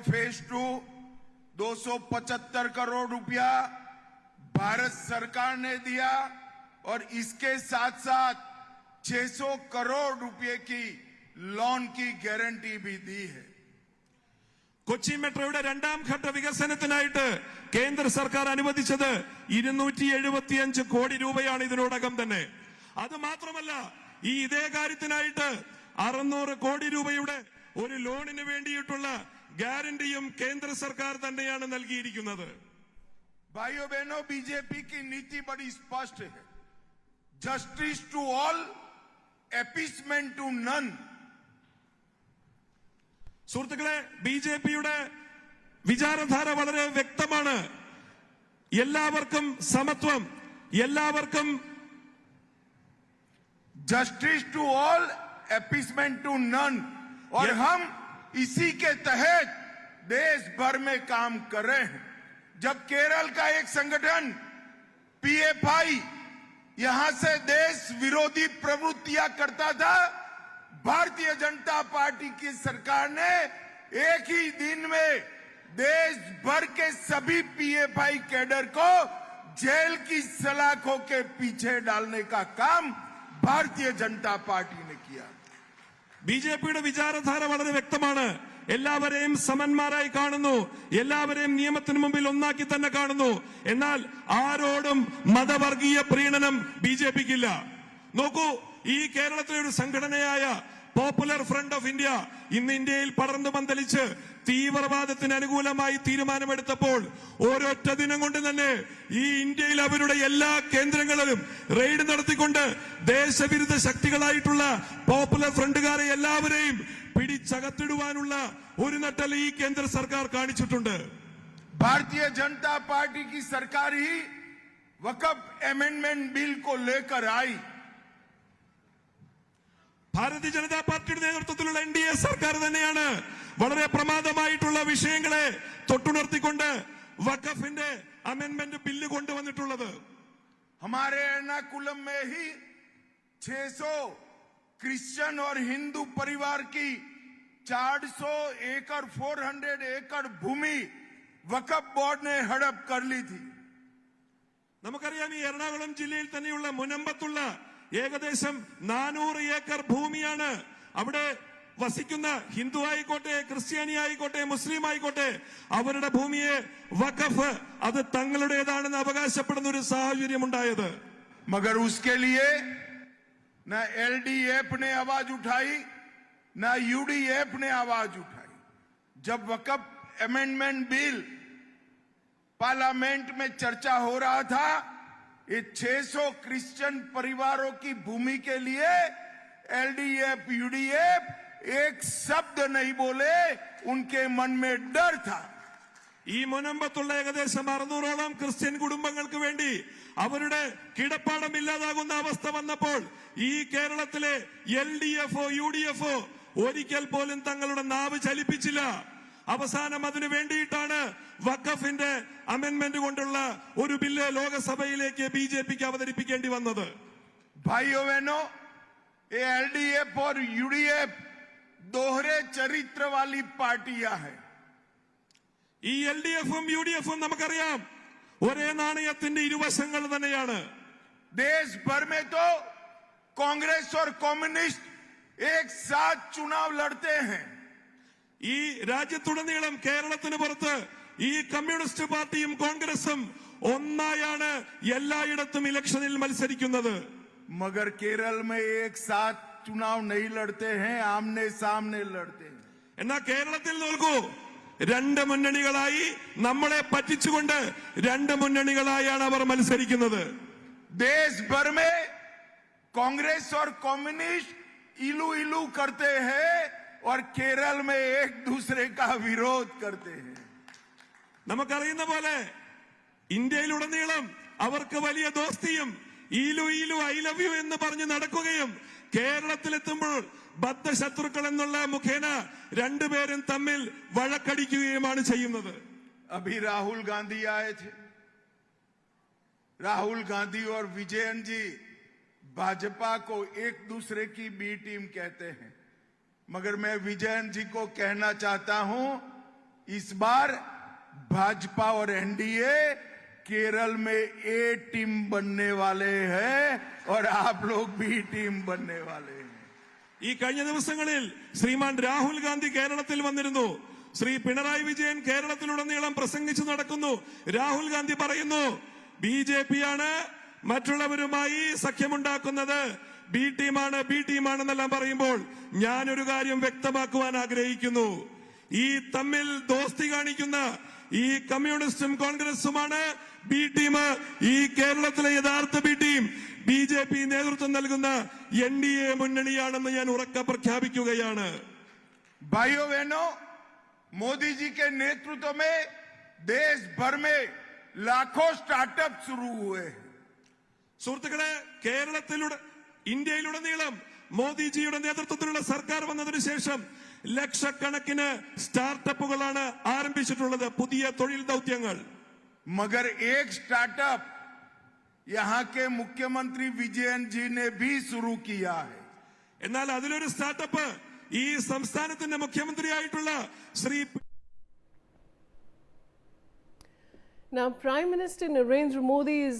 Phase 2 275 crore रुपया भारत सरकार ने दिया और इसके साथ साथ 600 करोड़ रुपए की लोन की गारंटी भी दी है। കൊച്ചി മെട്രോയുടെ രണ്ടാം ഘട്ട വികസനത്തിനായിട്ട് കേന്ദ്ര സർക്കാർ അനുവദിച്ചത് 275 കോടി രൂപയാണ് ഇതിനോടകം തന്നെ. അത് മാത്രമല്ല, ഈ ഇതേ കാര്യത്തിനായിട്ട് 600 കോടി രൂപയുടെ ഒരു ലോണിന് വേണ്ടിയിട്ടുള്ള ഗ്യാരണ്ടിയും കേന്ദ്ര സർക്കാർ തന്നെയാണ് നൽകിയിരിക്കുന്നത്. भाइयों बहनों, बीजेपी की नीति बड़ी स्पष्ट है, justice to all, appeasement to none. സുഹൃത്തുക്കളെ, ബിജെപിയുടെ വിചാരധാര വളരെ വ്യക്തമാണ്. എല്ലാവർക്കും സമത്വം, എല്ലാവർക്കും justice to all, appeasement to none. और हम इसी के तहत देश भर में काम कर रहे हैं. जब केरल का एक संगठन पीएफआई यहां से देश विरोधी प्रवृत्तियां करता था, भारतीय जनता पार्टी की सरकार ने एक ही दिन में देश भर के सभी पीएफआई कैडर को जेल की सलाखों के पीछे डालने का काम भारतीय जनता पार्टी ने किया. ബിജെപിയുടെ വിചാരധാര വളരെ വ്യക്തമാണ്. എല്ലാവരെയും സമന്മാരായി കാണുന്നു, എല്ലാവരെയും നിയമത്തിന് മുമ്പിൽ ഒന്നാക്കി തന്നെ കാണുന്നു. എന്നാൽ ആരോടും മതവർഗീയ പ്രീണനം ബിജെപിക്കില്ല. നോക്കൂ, ഈ കേരളത്തിലെ ഒരു സംഘടനയായ പോപ്പുലർ ഫ്രണ്ട് ഓഫ് ഇന്ത്യ ഇന്ന് ഇന്ത്യയിൽ പടർന്നു പന്തലിച്ച് തീവ്രവാദത്തിന് അനുകൂലമായി തീരുമാനമെടുത്തപ്പോൾ ഒരൊറ്റ ദിനം കൊണ്ട് തന്നെ ഈ ഇന്ത്യയിൽ അവരുടെ എല്ലാ കേന്ദ്രങ്ങളിലും റെയ്ഡ് നടത്തിക്കൊണ്ട് ദേശവിരുദ്ധ ശക്തികളായിട്ടുള്ള പോപ്പുലർ ഫ്രണ്ടുകാരെ എല്ലാവരെയും പിടിച്ചകത്തിടുവാനുള്ള ഒരു നട്ടൽ ഈ കേന്ദ്ര സർക്കാർ കാണിച്ചിട്ടുണ്ട്. भारतीय जनता पार्टी की सरकार ही वक्फ अमेंडमेंट बिल को लेकर आई. ഭാരതീയ ജനതാ പാർട്ടിയുടെ നേതൃത്വത്തിലുള്ള NDA സർക്കാർ തന്നെയാണ് വളരെ പ്രമാദമായിട്ടുള്ള വിഷയങ്ങളെ തൊട്ടുണർത്തിക്കൊണ്ട് വഖഫിന്റെ അമെൻമെന്റ് ബില്ല് കൊണ്ടുവന്നിട്ടുള്ളത്. हमारे एर्नाकुलम में ही 600 क्रिश्चियन और हिंदू परिवार की 400 एकड़ 400 एकड़ भूमि वक्फ बोर्ड ने हड़प कर ली थी. നമുക്കറിയാം, ഈ എറണാകുളം ജില്ലയിൽ തന്നെയുള്ള മുനമ്പത്തുള്ള ഏകദേശം 400 ഏക്കർ ഭൂമിയാണ് അവിടെ വസിക്കുന്ന ഹിന്ദു ആയിക്കോട്ടെ, ക്രിസ്ത്യാനി ആയിക്കോട്ടെ, മുസ്ലിം ആയിക്കോട്ടെ, അവരുടെ ഭൂമിയെ വഖഫ് അത് തങ്ങളുടേതാണെന്ന് അവകാശപ്പെടുന്ന ഒരു സാഹചര്യം ഉണ്ടായത്. मगर उसके लिए न LDF ने आवाज उठाई, न UDF ने आवाज उठाई. जब वक्फ अमेंडमेंट बिल पार्लियामेंट में चर्चा हो रहा था, ये 600 क्रिश्चियन परिवारों की भूमि के लिए LDF, UDF एक शब्द नहीं बोले. उनके मन में डर था. ഈ മുനമ്പത്തുള്ള ഏകദേശം 600ഓളം ക്രിസ്ത്യൻ കുടുംബങ്ങൾക്ക് വേണ്ടി അവരുടെ കിടപ്പാടം ഇല്ലാതാകുന്ന അവസ്ഥ വന്നപ്പോൾ ഈ കേരളത്തിലെ LDFO, UDFO ഒരിക്കൽ പോലും തങ്ങളുടെ നാവ് ചലിപ്പിച്ചില്ല. അവസാനം അതിനു വേണ്ടിയിട്ടാണ് വഖഫിന്റെ അമെൻമെന്റ് കൊണ്ടുള്ള ഒരു ബില്ല് ലോകസഭയിലേക്ക് ബിജെപിക്ക് അവതരിപ്പിക്കേണ്ടി വന്നത്. भाइयों बहनों, ये LDF और UDF दोहरे चरित्र वाली पार्टियां हैं. ഈ LDFും UDFും നമുക്കറിയാം ഒരേ നാണയത്തിന്റെ ഇരുവശങ്ങൾ തന്നെയാണ്. देश भर में तो कांग्रेस और कम्युनिस्ट एक साथ चुनाव लड़ते हैं. ഈ രാജ്യത്തുടനീളം കേരളത്തിന് പുറത്ത് ഈ കമ്മ്യൂണിസ്റ്റ് പാർട്ടിയും കോൺഗ്രസും ഒന്നായാണ് എല്ലായിടത്തും ഇലക്ഷനിൽ മത്സരിക്കുന്നത്. मगर केरल में एक साथ चुनाव नहीं लड़ते हैं, आमने सामने लड़ते हैं. എന്നാൽ കേരളത്തിൽ നോക്കൂ, രണ്ട് മുന്നണികളായി നമ്മളെ പറ്റിച്ചുകൊണ്ട് രണ്ട് മുന്നണികളായാണ് അവർ മത്സരിക്കുന്നത്. देश भर में कांग्रेस और कम्युनिस्ट इलू इलू करते हैं और केरल में एक दूसरे का विरोध करते हैं. നമുക്കറിയുന്ന പോലെ ഇന്ത്യയിലുടനീളം അവർക്ക് വലിയ ദോസ്തിയും ഈലു ഈലു ഐ ലവ് യു എന്ന് പറഞ്ഞ് നടക്കുകയും കേരളത്തിലെത്തുമ്പോൾ ബദ്ധശത്രുക്കൾ എന്നുള്ള മുഖേന രണ്ടുപേരും തമ്മിൽ വഴക്കടിക്കുകയുമാണ് ചെയ്യുന്നത്. अभी राहुल गांधी आए थे. राहुल गांधी और विजयन जी भाजपा को एक दूसरे की बी टीम कहते हैं, मगर मैं विजयन जी को कहना चाहता हूं, इस बार भाजपा और एनडीए केरल में ए टीम बनने वाले हैं और आप लोग बी टीम बनने वाले हैं। ഈ കഴിഞ്ഞ ദിവസങ്ങളിൽ ശ്രീമാൻ രാഹുൽ ഗാന്ധി കേരളത്തിൽ വന്നിരുന്നു. ശ്രീ പിണറായി വിജയൻ കേരളത്തിലുടനീളം പ്രസംഗിച്ചു നടക്കുന്നു. രാഹുൽ ഗാന്ധി പറയുന്നു ബിജെപിയാണ് മറ്റുള്ളവരുമായി സഖ്യമുണ്ടാക്കുന്നത്, ബി ടീമാണെന്നെല്ലാം പറയുമ്പോൾ ഞാനൊരു കാര്യം വ്യക്തമാക്കുവാൻ ആഗ്രഹിക്കുന്നു. ഈ തമ്മിൽ ദോസ്തി കാണിക്കുന്ന ഈ കമ്മ്യൂണിസ്റ്റും കോൺഗ്രസുമാണ് ബി ടീം. ഈ കേരളത്തിലെ യഥാർത്ഥ ബി ടീം ബിജെപി നേതൃത്വം നൽകുന്ന എൻഡിഎ മുന്നണിയാണെന്ന് ഞാൻ ഉറക്കെ പ്രഖ്യാപിക്കുകയാണ്. भाइयों बहनों, मोदी जी के नेतृत्व में देश भर में लाखों स्टार्टअप शुरू हुए हैं. സുഹൃത്തുക്കളെ, ഇന്ത്യയിലുടനീളം മോദിജിയുടെ നേതൃത്വത്തിലുള്ള സർക്കാർ വന്നതിനു ശേഷം ലക്ഷക്കണക്കിന് സ്റ്റാർട്ടപ്പുകളാണ് ആരംഭിച്ചിട്ടുള്ളത്, പുതിയ തൊഴിൽ ദൗത്യങ്ങൾ. मगर एक स्टार्टअप यहां के मुख्यमंत्री विजयन जी ने भी शुरू किया है. എന്നാൽ അതിലൊരു സ്റ്റാർട്ടപ്പ് ഈ സംസ്ഥാനത്തിന്റെ മുഖ്യമന്ത്രിയായിട്ടുള്ള Shri Now, Prime Minister Narendra Modi is